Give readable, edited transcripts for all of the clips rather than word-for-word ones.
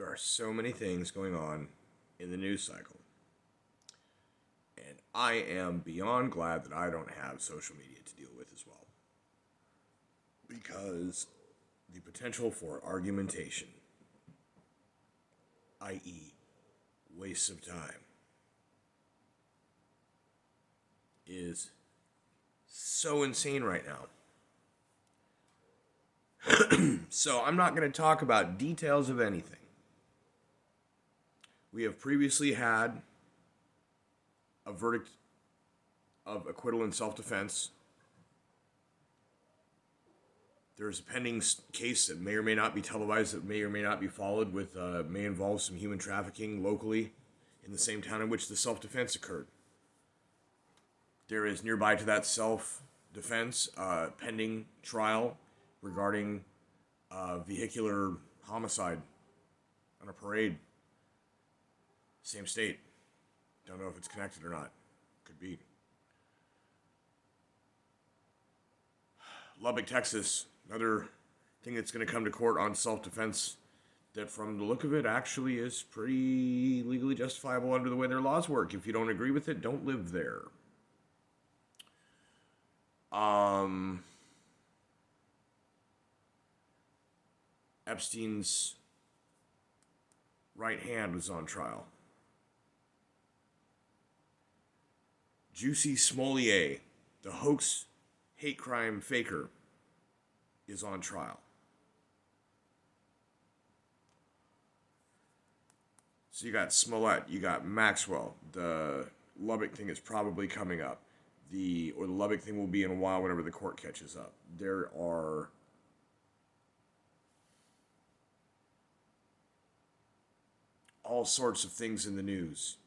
there are so many things going on in the news cycle. And I am beyond glad that I don't have social media to deal with as well. Because the potential for argumentation, i.e., waste of time, is so insane right now. So I'm not going to talk about details of anything. We have previously had a verdict of acquittal in self-defense. There's a pending case that may or may not be televised, that may or may not be followed, with may involve some human trafficking locally in the same town in which the self-defense occurred. There is nearby to that self-defense pending trial regarding vehicular homicide on a parade. Same state. Don't know if it's connected or not. Could be. Lubbock, Texas. Another thing that's going to come to court on self-defense that, from the look of it, actually is pretty legally justifiable under the way their laws work. If you don't agree with it, don't live there. Epstein's right hand was on trial. Jussie Smollett, the hoax hate crime faker, is on trial. So you got Smollett, you got Maxwell. The Lubbock thing is probably coming up. The Lubbock thing will be in a while whenever the court catches up. There are all sorts of things in the news.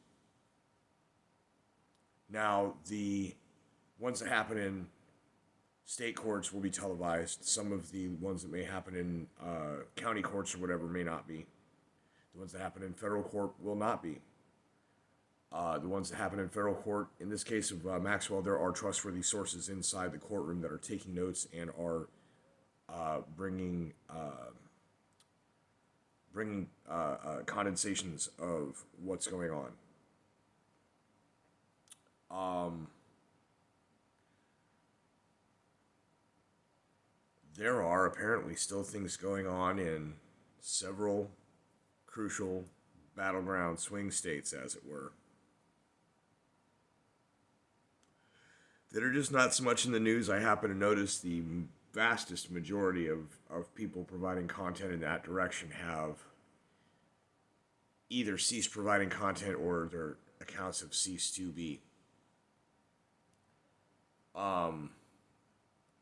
Now, the ones that happen in state courts will be televised. Some of the ones that may happen in county courts or whatever may not be. The ones that happen in federal court will not be. The ones that happen in federal court, in this case of Maxwell, there are trustworthy sources inside the courtroom that are taking notes and are bringing condensations of what's going on. There are apparently still things going on in several crucial battleground swing states, as it were, that are just not so much in the news. I happen to notice the vastest majority of people providing content in that direction have either ceased providing content or their accounts have ceased to be.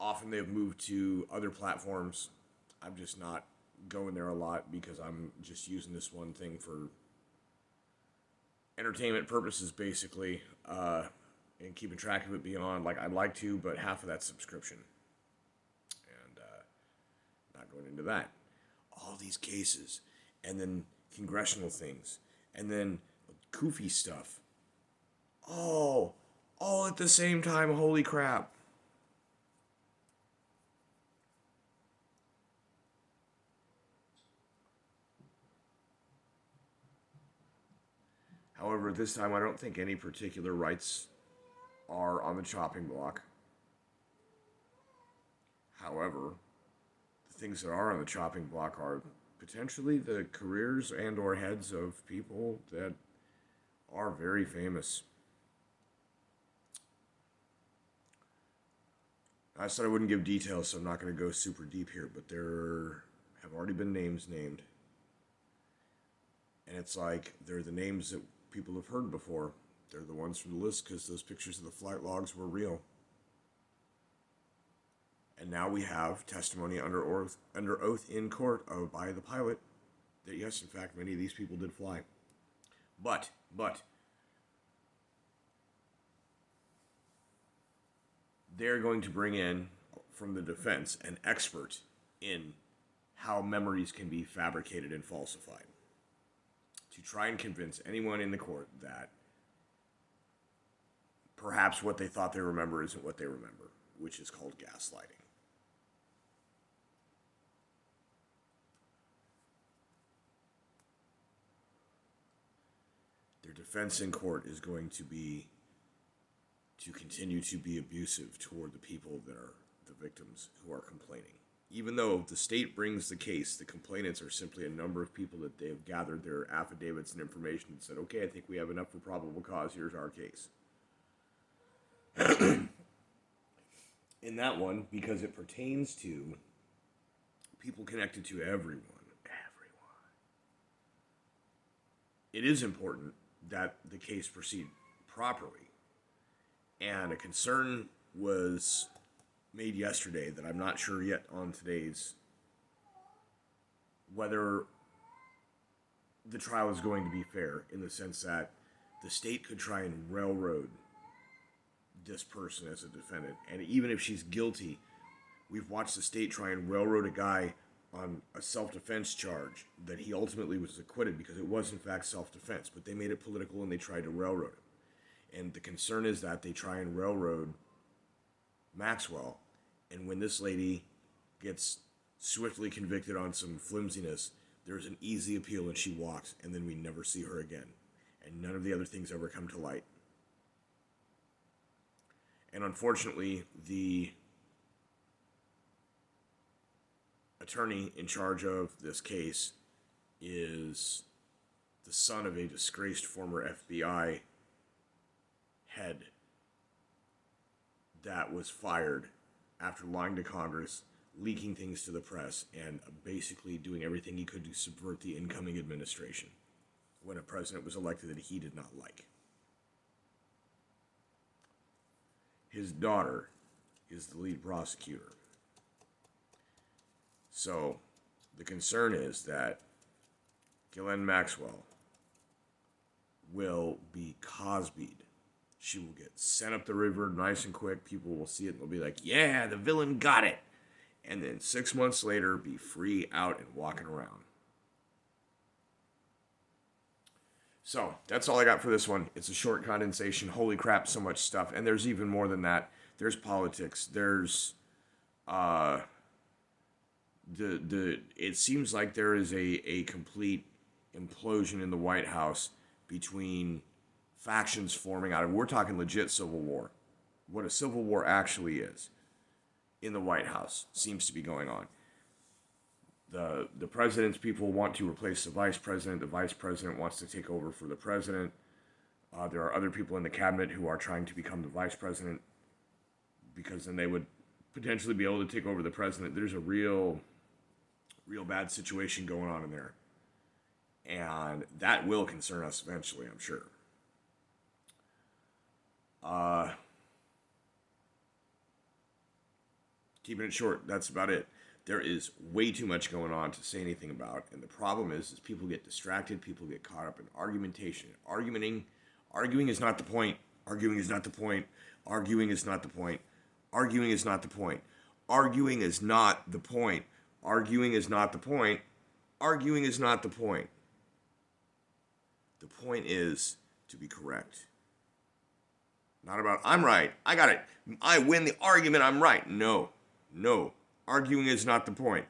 Often they've moved to other platforms. I'm just not going there a lot because I'm just using this one thing for entertainment purposes, basically, and keeping track of it beyond, like I'd like to, but half of that's subscription. And not going into that. All these cases, and then congressional things, and then goofy stuff. Oh, all at the same time, holy crap. However, this time I don't think any particular rights are on the chopping block. However, the things that are on the chopping block are potentially the careers and or heads of people that are very famous. I said I wouldn't give details, so I'm not going to go super deep here, but there have already been names named. And it's like, they're the names that people have heard before. They're the ones from the list because those pictures of the flight logs were real. And now we have testimony under oath in court by the pilot that yes, in fact, many of these people did fly. But they're going to bring in, from the defense, an expert in how memories can be fabricated and falsified, to try and convince anyone in the court that perhaps what they thought they remember isn't what they remember, which is called gaslighting. your defense in court is going to be to continue to be abusive toward the people that are the victims who are complaining. Even though the state brings the case, the complainants are simply a number of people that they have gathered their affidavits and information and said, okay, I think we have enough for probable cause, here's our case. In that one, because it pertains to people connected to everyone, it is important that the case proceed properly. And a concern was made yesterday that I'm not sure yet on today's whether the trial is going to be fair, in the sense that the state could try and railroad this person as a defendant. And even if she's guilty, we've watched the state try and railroad a guy on a self-defense charge that he ultimately was acquitted because it was in fact self-defense, but they made it political and they tried to railroad him. And the concern is that they try and railroad Maxwell, and when this lady gets swiftly convicted on some flimsiness, there's an easy appeal and she walks, and then we never see her again. And none of the other things ever come to light. And unfortunately, the attorney in charge of this case is the son of a disgraced former FBI head that was fired after lying to Congress, leaking things to the press, and basically doing everything he could to subvert the incoming administration when a president was elected that he did not like. His daughter is the lead prosecutor. So the concern is that Ghislaine Maxwell will be Cosby'd. She will get sent up the river nice and quick. People will see it and they'll be like, yeah, the villain got it. And then 6 months later, be free out and walking around. So that's all I got for this one. It's a short condensation. Holy crap, so much stuff. And there's even more than that. There's politics. There's it seems like there is a complete implosion in the White House between factions forming out of, we're talking legit civil war. What a civil war actually is in the White House seems to be going on. The president's people want to replace the vice president. The vice president wants to take over for the president. There are other people in the cabinet who are trying to become the vice president because then they would potentially be able to take over the president. There's a real bad situation going on in there. And that will concern us eventually, I'm sure. Keeping it short, that's about it. There is way too much going on to say anything about, and the problem is people get distracted, people get caught up in argumentation. Arguing is not the point. Arguing is not the point. Arguing is not the point. Arguing is not the point. Arguing is not the point. Arguing is not the point. Arguing is not the point. The point is to be correct. Not about, I'm right, I got it, I win the argument, I'm right. No. Arguing is not the point.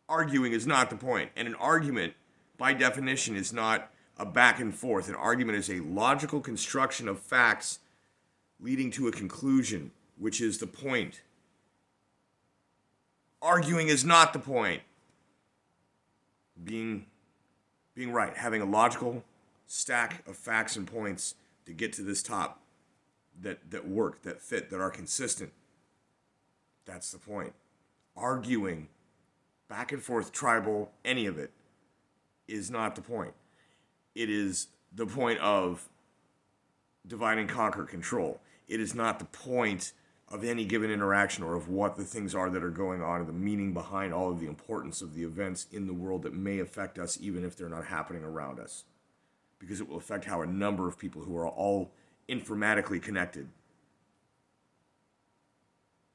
Arguing is not the point. And an argument, by definition, is not a back and forth. An argument is a logical construction of facts leading to a conclusion, which is the point. Arguing is not the point. Being right, having a logical stack of facts and points to get to this top that work, that fit, that are consistent. That's the point. Arguing, back and forth, tribal, any of it, is not the point. It is the point of divide and conquer control. It is not the point of any given interaction or of what the things are that are going on and the meaning behind all of the importance of the events in the world that may affect us even if they're not happening around us. Because it will affect how a number of people who are all informatically connected,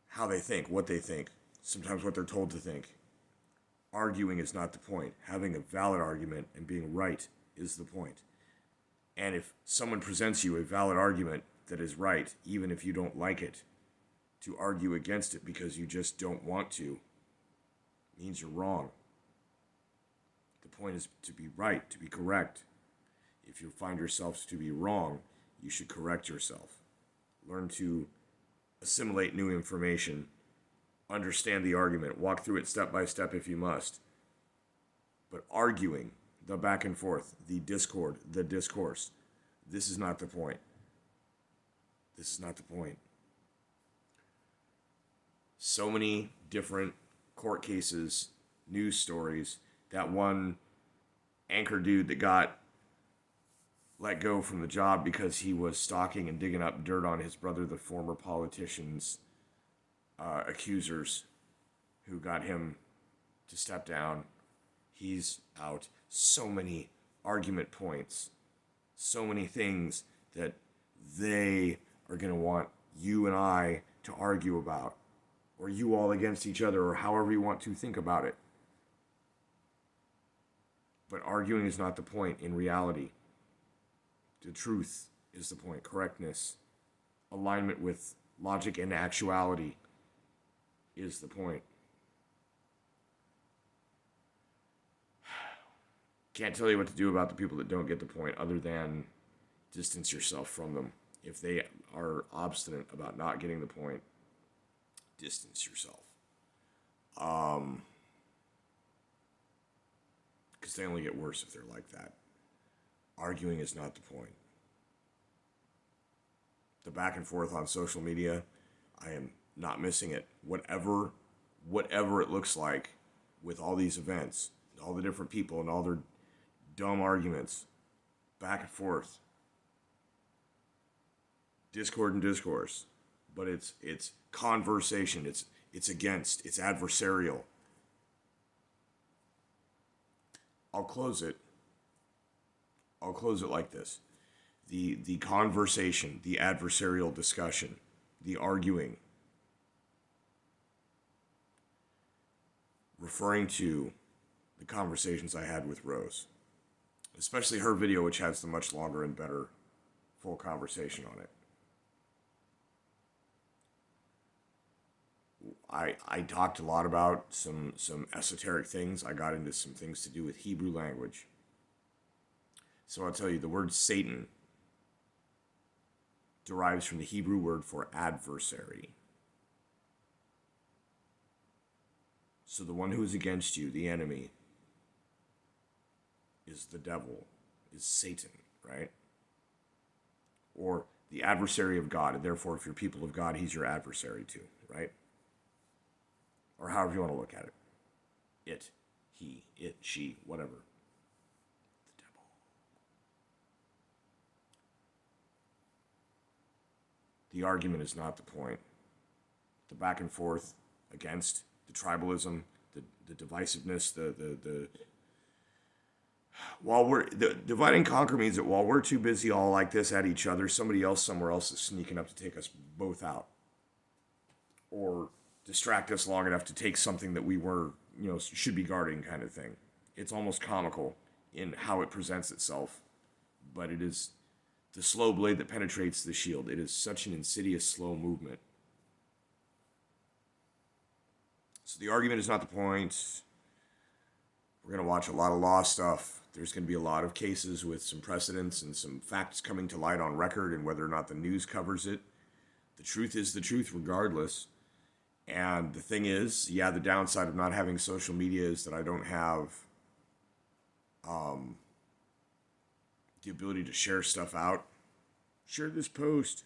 how they think, what they think, sometimes what they're told to think. Arguing is not the point. Having a valid argument and being right is the point. And if someone presents you a valid argument that is right, even if you don't like it, to argue against it because you just don't want to, means you're wrong. The point is to be right, to be correct. If you find yourself to be wrong, you should correct yourself. Learn to assimilate new information, understand the argument, walk through it step by step if you must. But arguing, the back and forth, the discord, the discourse, this is not the point. This is not the point. So many different court cases, news stories. That one anchor dude that got let go from the job because he was stalking and digging up dirt on his brother, the former politician's accusers, who got him to step down. He's out. So many argument points, so many things that they are going to want you and I to argue about, or you all against each other, or however you want to think about it. But arguing is not the point in reality. The truth is the point. Correctness, alignment with logic and actuality is the point. Can't tell you what to do about the people that don't get the point other than distance yourself from them. If they are obstinate about not getting the point, distance yourself. Because they only get worse if they're like that. Arguing is not the point. The back and forth on social media, I am not missing it. Whatever it looks like with all these events, all the different people and all their dumb arguments, back and forth, discord and discourse, but it's conversation. It's adversarial. I'll close it like this. The conversation, the adversarial discussion, the arguing, referring to the conversations I had with Rose, especially her video, which has the much longer and better full conversation on it. I talked a lot about some esoteric things. I got into some things to do with Hebrew language. So I'll tell you, the word Satan derives from the Hebrew word for adversary. So the one who is against you, the enemy, is the devil, is Satan, right? Or the adversary of God, and therefore if you're people of God, he's your adversary too, right? Or however you want to look at it. It, he, it, she, whatever. The devil. The argument is not the point. The back and forth against the tribalism, the divisiveness, the divide and conquer means that while we're too busy all like this at each other, somebody else somewhere else is sneaking up to take us both out. Or distract us long enough to take something that we were, should be guarding, kind of thing. It's almost comical in how it presents itself, but it is the slow blade that penetrates the shield. It is such an insidious, slow movement. So the argument is not the point. We're going to watch a lot of law stuff. There's going to be a lot of cases with some precedents and some facts coming to light on record, and whether or not the news covers it. The truth is the truth regardless. And the thing is, the downside of not having social media is that I don't have the ability to share stuff out. Share this post.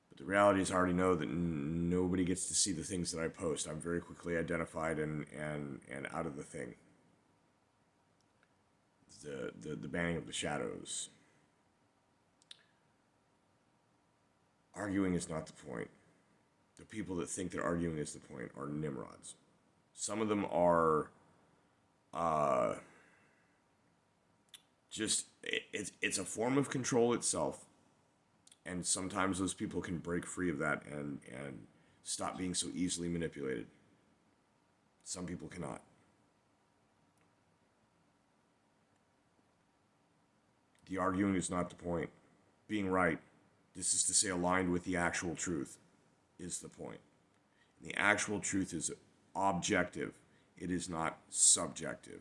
But the reality is I already know that nobody gets to see the things that I post. I'm very quickly identified and out of the thing. The banning of the shadows. Arguing is not the point. The people that think that arguing is the point are Nimrods. Some of them are it's a form of control itself. And sometimes those people can break free of that and stop being so easily manipulated. Some people cannot. The arguing is not the point. Being right, this is to say aligned with the actual truth, is the point. And the actual truth is objective. It is not subjective.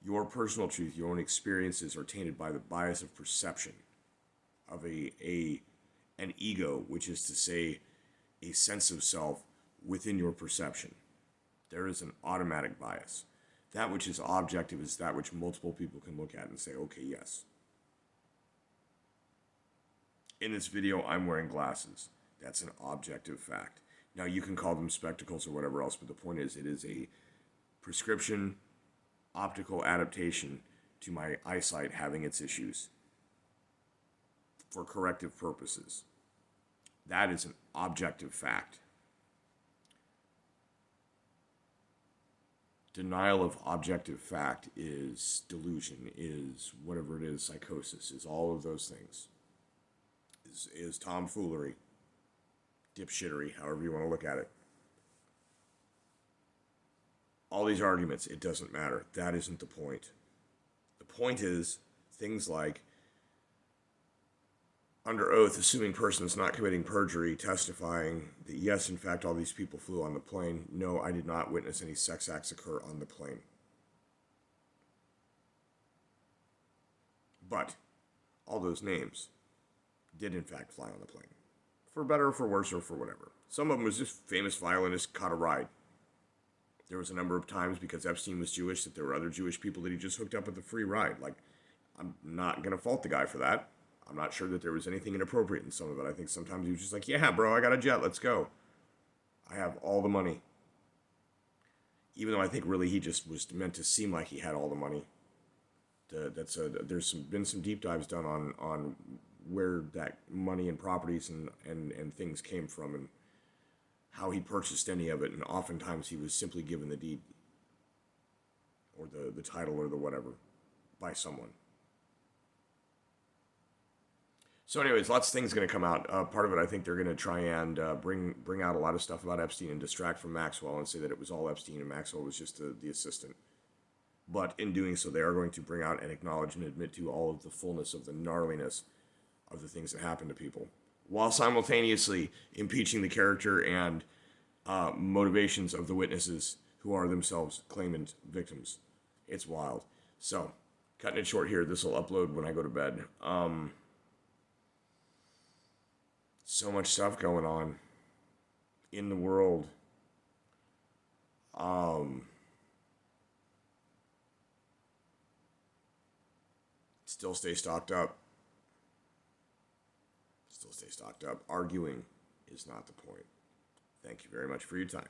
Your personal truth, your own experiences are tainted by the bias of perception of an ego, which is to say, a sense of self within your perception. There is an automatic bias. That which is objective is that which multiple people can look at and say, okay, yes. In this video, I'm wearing glasses. That's an objective fact. Now, you can call them spectacles or whatever else, but the point is, it is a prescription optical adaptation to my eyesight having its issues for corrective purposes. That is an objective fact. Denial of objective fact is delusion, is whatever it is, psychosis, is all of those things. Is tomfoolery, dipshittery, however you want to look at it. All these arguments, it doesn't matter. That isn't the point. The point is things like, under oath, assuming person is not committing perjury, testifying that yes, in fact, all these people flew on the plane. No, I did not witness any sex acts occur on the plane. But all those names did in fact fly on the plane. For better or for worse or for whatever. Some of them was just famous violinist caught a ride. There was a number of times, because Epstein was Jewish, that there were other Jewish people that he just hooked up with a free ride. Like, I'm not going to fault the guy for that. I'm not sure that there was anything inappropriate in some of it. I think sometimes he was just like, yeah, bro, I got a jet, let's go. I have all the money. Even though I think really he just was meant to seem like he had all the money. There's been some deep dives done on where that money and properties and things came from and how he purchased any of it, and oftentimes he was simply given the deed or the title or the whatever by someone. So anyways, lots of things going to come out. Part of it, I think they're going to try and bring out a lot of stuff about Epstein and distract from Maxwell and say that it was all Epstein and Maxwell was just the assistant. But in doing so, they are going to bring out and acknowledge and admit to all of the fullness of the gnarliness of the things that happen to people, while simultaneously impeaching the character and motivations of the witnesses who are themselves claimant victims. It's wild. So, cutting it short here, this will upload when I go to bed. So much stuff going on in the world. Still stay stocked up. Still stay stocked up. Arguing is not the point. Thank you very much for your time.